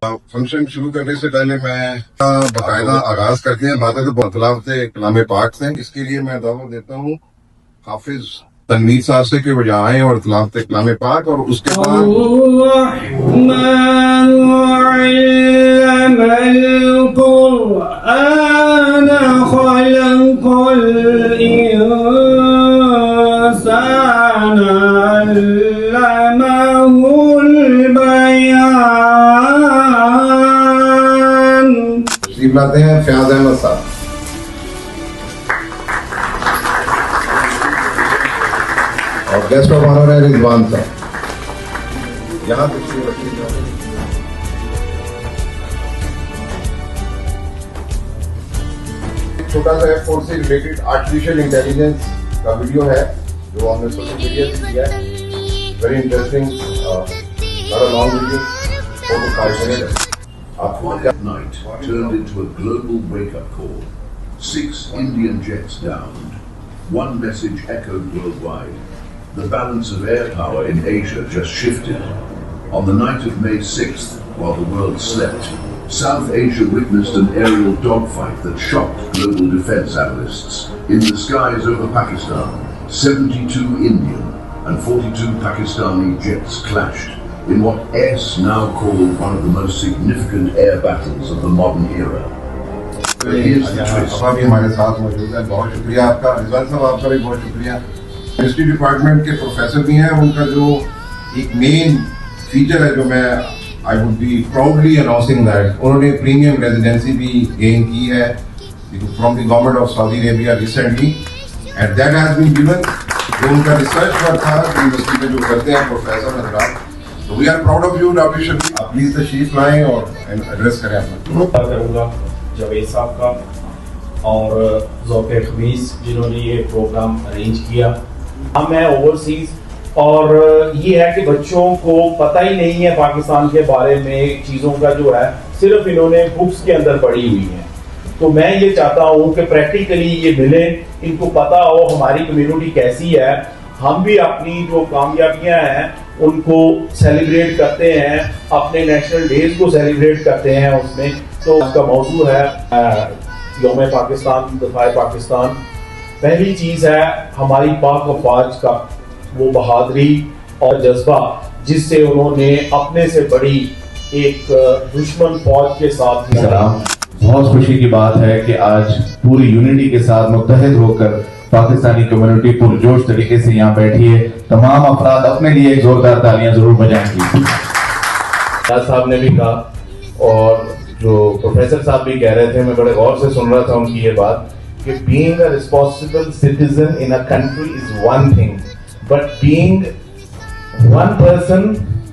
Function शुरू करने से पहले मैं बाकायदा आगाज करते हैं बातें तो बतलाव से कलाम पाक से। इसके लिए मैं दावा देता हूँ हाफिज तनवीर साहब से कि वो आए और तलावत कलाम पाक और उसके बाद लाते हैं फयाज अहमद साहब। और गेस्ट ऑफ ऑनर है रिजवान साहब। यहाँ तशरीफ रखिए। छोटा सा एयरफोर्स से रिलेटेड आर्टिफिशियल इंटेलिजेंस का वीडियो है जो हमने सोशल मीडिया से किया है। वेरी इंटरेस्टिंग, बड़ा long video, 4 to 5 minute. That night turned into a global wake-up call. 6 Indian jets downed. One message echoed worldwide. The balance of air power in Asia just shifted. On the night of May 6th, while the world slept, South Asia witnessed an aerial dogfight that shocked global defense analysts. In the skies over Pakistan, 72 Indian and 42 Pakistani jets clashed in what is now called one of the most significant air battles of the modern era. But here's the twist. भी हमारे साथ मौजूद है, बहुत शुक्रिया आपका रिजवान साहब, आपका भी बहुत शुक्रिया। हिस्ट्री डिपार्टमेंट के प्रोफेसर भी हैं। उनका जो एक मेन फीचर है जो मैं I would be proudly announcing that उन्होंने प्रीमियम रेजिडेंसी भी गेन की है from the government of Saudi Arabia recently and that has been given. जो उनका रिसर्च वर्क था यूनिवर्सिटी में जो करते हैं प्रोफेसर हजरात, तो we are proud of you doctor Shafiq. आप प्लीज तशरीफ लाएं और एड्रेस करें अपना। करूँगा जावेद साहब का और ज़ौक़ ख़मीस जिन्होंने ये प्रोग्राम अरेंज किया। हम हैं ओवरसीज़ और ये है कि बच्चों को पता ही नहीं है पाकिस्तान के बारे में चीज़ों का जो है सिर्फ इन्होंने बुक्स के अंदर पढ़ी हुई है। तो मैं ये चाहता हूँ कि प्रैक्टिकली ये मिले, इनको पता हो हमारी कम्युनिटी कैसी है। हम भी अपनी जो कामयाबियाँ हैं उनको सेलिब्रेट करते हैं, अपने नेशनल डेज को सेलिब्रेट करते हैं उसमें। तो उसका मौजू है यौम पाकिस्तान, दफ़ाए पाकिस्तान। पहली चीज़ है हमारी पाक अफवाज का वो बहादुरी और जज्बा जिससे उन्होंने अपने से बड़ी एक दुश्मन फौज के साथ बहुत खुशी की बात है कि आज पूरी यूनिटी के साथ मुत्तहिद होकर पाकिस्तानी कम्युनिटी पुरजोश तरीके से यहाँ बैठी है। तमाम अफराद अपने लिए एक जोरदार तालियां जरूर बजाएंगी। साहब ने भी कहा और जो प्रोफेसर साहब भी कह रहे थे, मैं बड़े गौर से सुन रहा था उनकी ये बात कि being a responsible citizen in a country is one thing, but being one person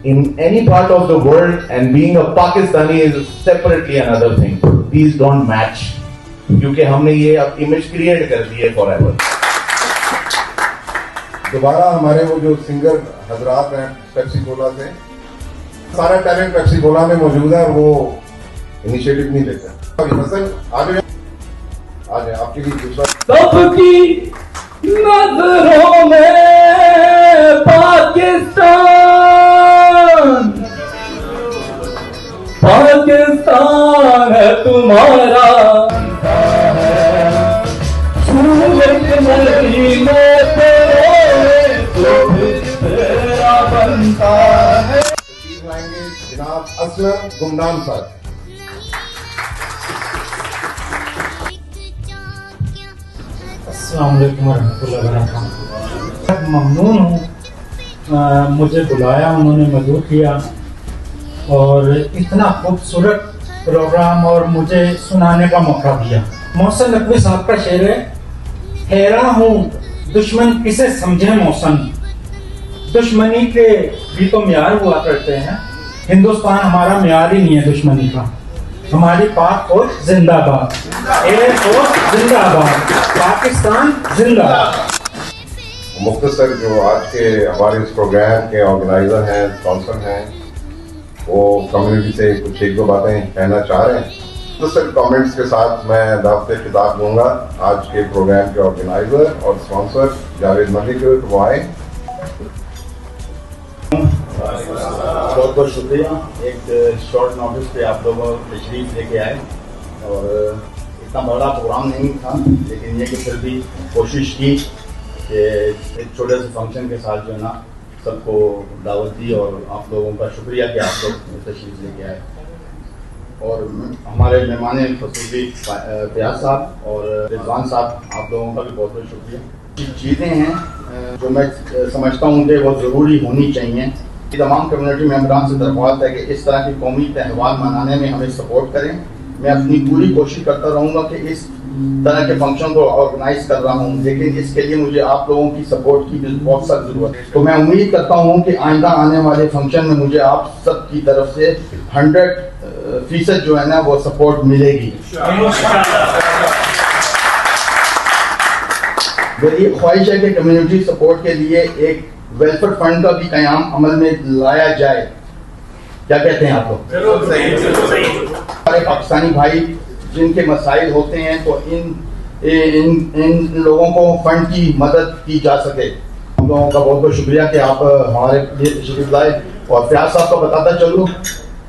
in any part of the world and being a Pakistani is separately another thing. These don't match. क्योंकि हमने ये अब image create कर दी है forever. दोबारा हमारे वो जो सिंगर हजरात हैं पेप्सी कोला से, सारा टैलेंट पेप्सी कोला में मौजूद है, वो इनिशिएटिव नहीं लेते। हसन आ जाए आपके लिए दूसरा। सबकी नजरों में पाकिस्तान, पाकिस्तान है तुम्हारा, बनता है। जनाब असलम गुमनाम साहब। अस्सलाम वालेकुम रहमतुल्लाहि व बरकातहू। ममनून हूँ, मुझे बुलाया, उन्होंने मदद किया और इतना खूबसूरत प्रोग्राम और मुझे सुनाने का मौका दिया। मोहसिन नकवी साहब का शेर है, हैरान हूँ दुश्मन किसे समझे मौसम, दुश्मनी के भी तो म्यार हुआ करते हैं, हिंदुस्तान हमारा म्यार ही नहीं है दुश्मनी का। हमारी पाक फौज जिंदाबाद, एयर फोर्स जिंदाबाद, पाकिस्तान जिंदाबाद। मुख्तसर जो आज के हमारे इस प्रोग्राम के ऑर्गेनाइजर हैं, स्पॉन्सर हैं, वो कम्युनिटी से कुछ एक दो बातें कहना चाह रहे हैं। मुख्तसर कमेंट्स के साथ मैं दावत खिताब दूंगा आज के प्रोग्राम के ऑर्गेनाइजर और स्पॉन्सर जावेद मलिक, वो आए। बहुत बहुत शुक्रिया। एक शॉर्ट नोटिस पे आप लोग तशरीफ लेके आए और इतना बड़ा प्रोग्राम नहीं था, लेकिन ये कि फिर भी कोशिश की कि एक छोटे से फंक्शन के साथ जो है ना सबको दावत दी, और आप लोगों का शुक्रिया कि आप लोग तशरीफ लेके आए। और हमारे मेहमान खसूसी फयाज साहब और रिजवान साहब, आप लोगों का भी बहुत बहुत शुक्रिया। कुछ चीज़ें हैं जो मैं समझता हूँ कि वो ज़रूरी होनी चाहिए। तमाम कम्युनिटी मेम्बरान से दरख्वास्त है कि इस तरह की कौमी त्यौहार मनाने में हमें सपोर्ट करें। मैं अपनी पूरी कोशिश करता रहूँगा कि इस तरह के फंक्शन को ऑर्गेनाइज कर रहा हूँ, लेकिन इसके लिए मुझे आप लोगों की सपोर्ट की बहुत सख्त ज़रूरत है। तो मैं उम्मीद करता हूँ कि आइंदा आने वाले फंक्शन में मुझे आप सब की तरफ से 100% जो है ना वो सपोर्ट मिलेगी। मेरी ख्वाहिश है कि कम्युनिटी सपोर्ट के लिए एक वेलफेयर फंड का भी क़याम अमल में लाया जाए। क्या कहते हैं आप लोग? हमारे पाकिस्तानी भाई जिनके मसाइल होते हैं तो इन लोगों को फंड की मदद की जा सके। हम लोगों का बहुत बहुत शुक्रिया कि आप हमारे लिए तशरीफ लाए। और फयाज साहब को बताता चलूँ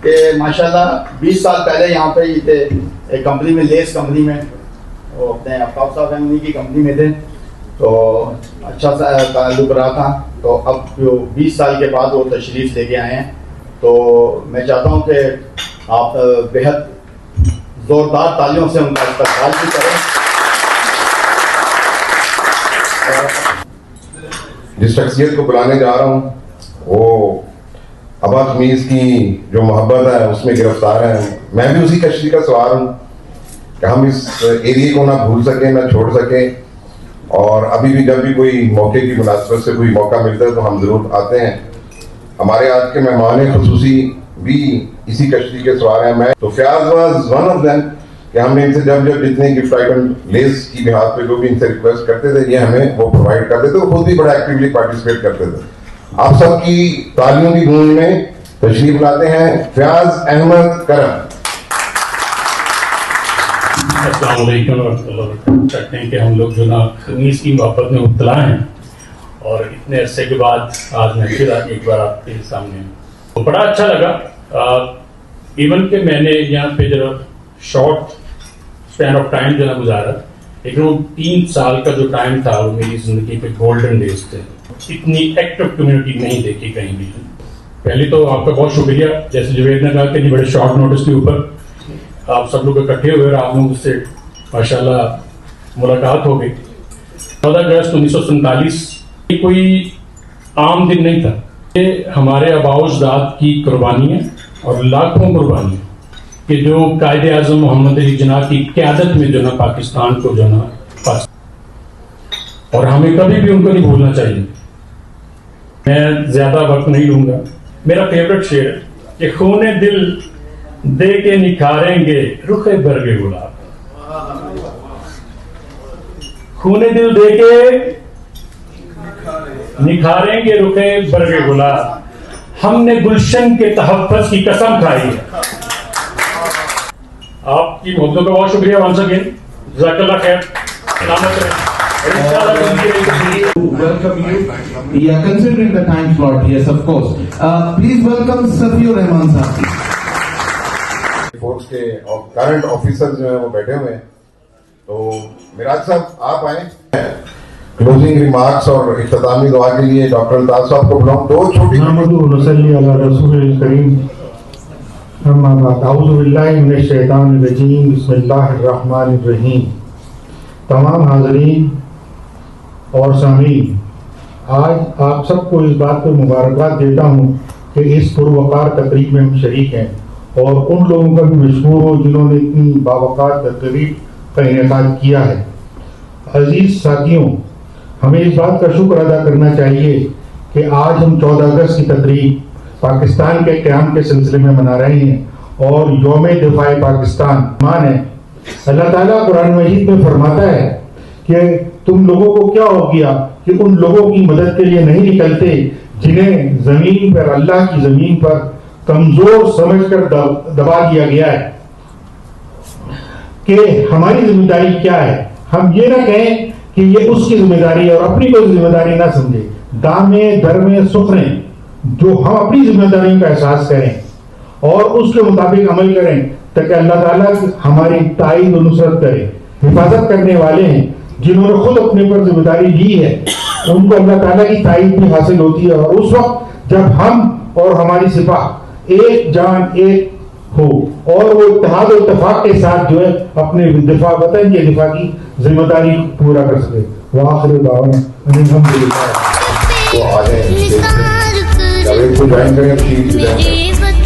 कि माशाल्लाह 20 साल पहले यहाँ पे ये थे एक कंपनी में, लेस कंपनी में, वो अपने आफ्ताब साहब हैं उन्हीं की कंपनी में थे, तो अच्छा सा ताल्लुक रहा था। तो अब जो 20 साल के बाद वो तशरीफ़ लेके आए हैं, तो मैं चाहता हूँ कि आप बेहद ज़ोरदार तालियों से उनका इस्तक़बाल भी करें। जिस शख्सियत को बुलाने जा रहा हूँ वो अबा खमीस की जो मोहब्बत है उसमें गिरफ्तार है। मैं भी उसी कश्ती का सवार हूँ कि हम इस एरिया को ना भूल सकें ना छोड़ सकें, और अभी भी जब भी कोई मौके की मुनासिबत से कोई मौका मिलता है तो हम ज़रूर आते हैं। हमारे आज के मेहमान खसूसी भी इसी कश्ती के सवार हैं। मैं तो Fayaz was one of them कि हमने इनसे जब जितने गिफ्ट आइटम लेस की बिहार पे जो भी इनसे रिक्वेस्ट करते थे ये हमें वो प्रोवाइड करते थे। वो खुद भी बड़ा एक्टिवली पार्टिसिपेट करते थे। आप सबकी तालियों की गूंज में तशरीफ लाते हैं फयाज अहमद करम। अस्सलाम वालेकुम रहमतुल्लाहि व बरकातहू। कहते हैं कि हम लोग जो ना खमीस की मोहब्बत में मुब्तला हैं, और इतने अरसे के बाद आज मैं फिर एक बार आपके सामने तो बड़ा अच्छा लगा। इवन कि मैंने यहाँ पे जरा शॉर्ट स्पैन ऑफ टाइम जो ना गुजारा, लेकिन वो 3 साल का जो टाइम था वो मेरी ज़िंदगी के गोल्डन डेज थे। इतनी एक्टिव कम्युनिटी नहीं देखी कहीं भी। पहले तो आपका बहुत शुक्रिया, जैसे जुबैर ने कहा कि बड़े शॉर्ट नोटिस के ऊपर आप सब लोग इकट्ठे हुए और आप लोगों से माशाल्लाह मुलाकात हो गई। 14 अगस्त 1947 कोई आम दिन नहीं था। ये हमारे आबाओ-अजदाद की कुर्बानी है और लाखों कुर्बानी कि जो कायदे आज़म मोहम्मद अली जिन्ना की क़यादत में जो ना पाकिस्तान को जो ना पास, और हमें कभी भी उनको नहीं भूलना चाहिए। मैं ज़्यादा वक्त नहीं लूँगा। मेरा फेवरेट शेर है कि खूने दिल दे के निखारेंगे रुखे बरगे गुलाब। खूने दिल दे के निखारेंगे रुखे बरगे गुलाब, हमने गुलशन के तहफ़्फ़ुज़ की कसम खाई है। आपकी मोहब्बतों का बहुत शुक्रिया वंस अगेन। जज़ाकल्लाह खैर। सलामत रहें। Welcome you. Yeah, considering the time slot, yes, of course. Please welcome Safiur Rahman Sahib. Force के करंट ऑफिसर जो है वो बैठे हुए हैं, तो मिराज साहब आप आए। क्लोजिंग रिमार्क्स और इख्तितामी दुआ के लिए डॉक्टर अल्ताफ साहब को बुलाऊं। दो छोटी बिस्मिल्लाहिर्रहमानिर्रहीम। तमाम हाज़रीन और सामीन, आज आप सबको इस बात पर मुबारकबाद देता हूँ कि इस पुरवकार तकरीब में हम शरीक हैं, और उन लोगों का भी मशहूर हो जिन्होंने इतनी बावकार तकरीब का इनेकाद किया है। अजीज साथियों, हमें इस बात का शुक्र अदा करना चाहिए कि आज हम 14 अगस्त की तकरीब पाकिस्तान के क़याम के सिलसिले में मना रहे हैं, और यौम दिफाए पाकिस्तान मान है। अल्लाह ताला कुरान मजीद में फरमाता है कि तुम लोगों को क्या हो गया कि उन लोगों की मदद के लिए नहीं निकलते जिन्हें ज़मीन पर, अल्लाह की ज़मीन पर कमजोर समझकर दबा दिया गया है। कि हमारी जिम्मेदारी क्या है। हम ये ना कहें कि ये उसकी जिम्मेदारी है और अपनी कोई जिम्मेदारी ना समझे। दामे दरमे सुखने جو ہم اپنی ذمہ داریوں کا احساس کریں اور اس کے مطابق عمل کریں تاکہ اللہ تعالیٰ ہماری تائید و نصرت کرے. حفاظت کرنے والے ہیں جنہوں نے خود اپنے پر ذمہ داری لی ہے, ان کو اللہ تعالیٰ کی تائید بھی حاصل ہوتی ہے. اور اس وقت جب ہم اور ہماری سپاہ ایک جان ایک ہو اور وہ اتحاد و اتفاق کے ساتھ جو ہے اپنے دفاع وطن کے دفاع کی ذمہ داری پورا کر سکے. وآخر دعوانا ان الحمد للہ. وہ آ جائیں جاوید کو جوائن کریں.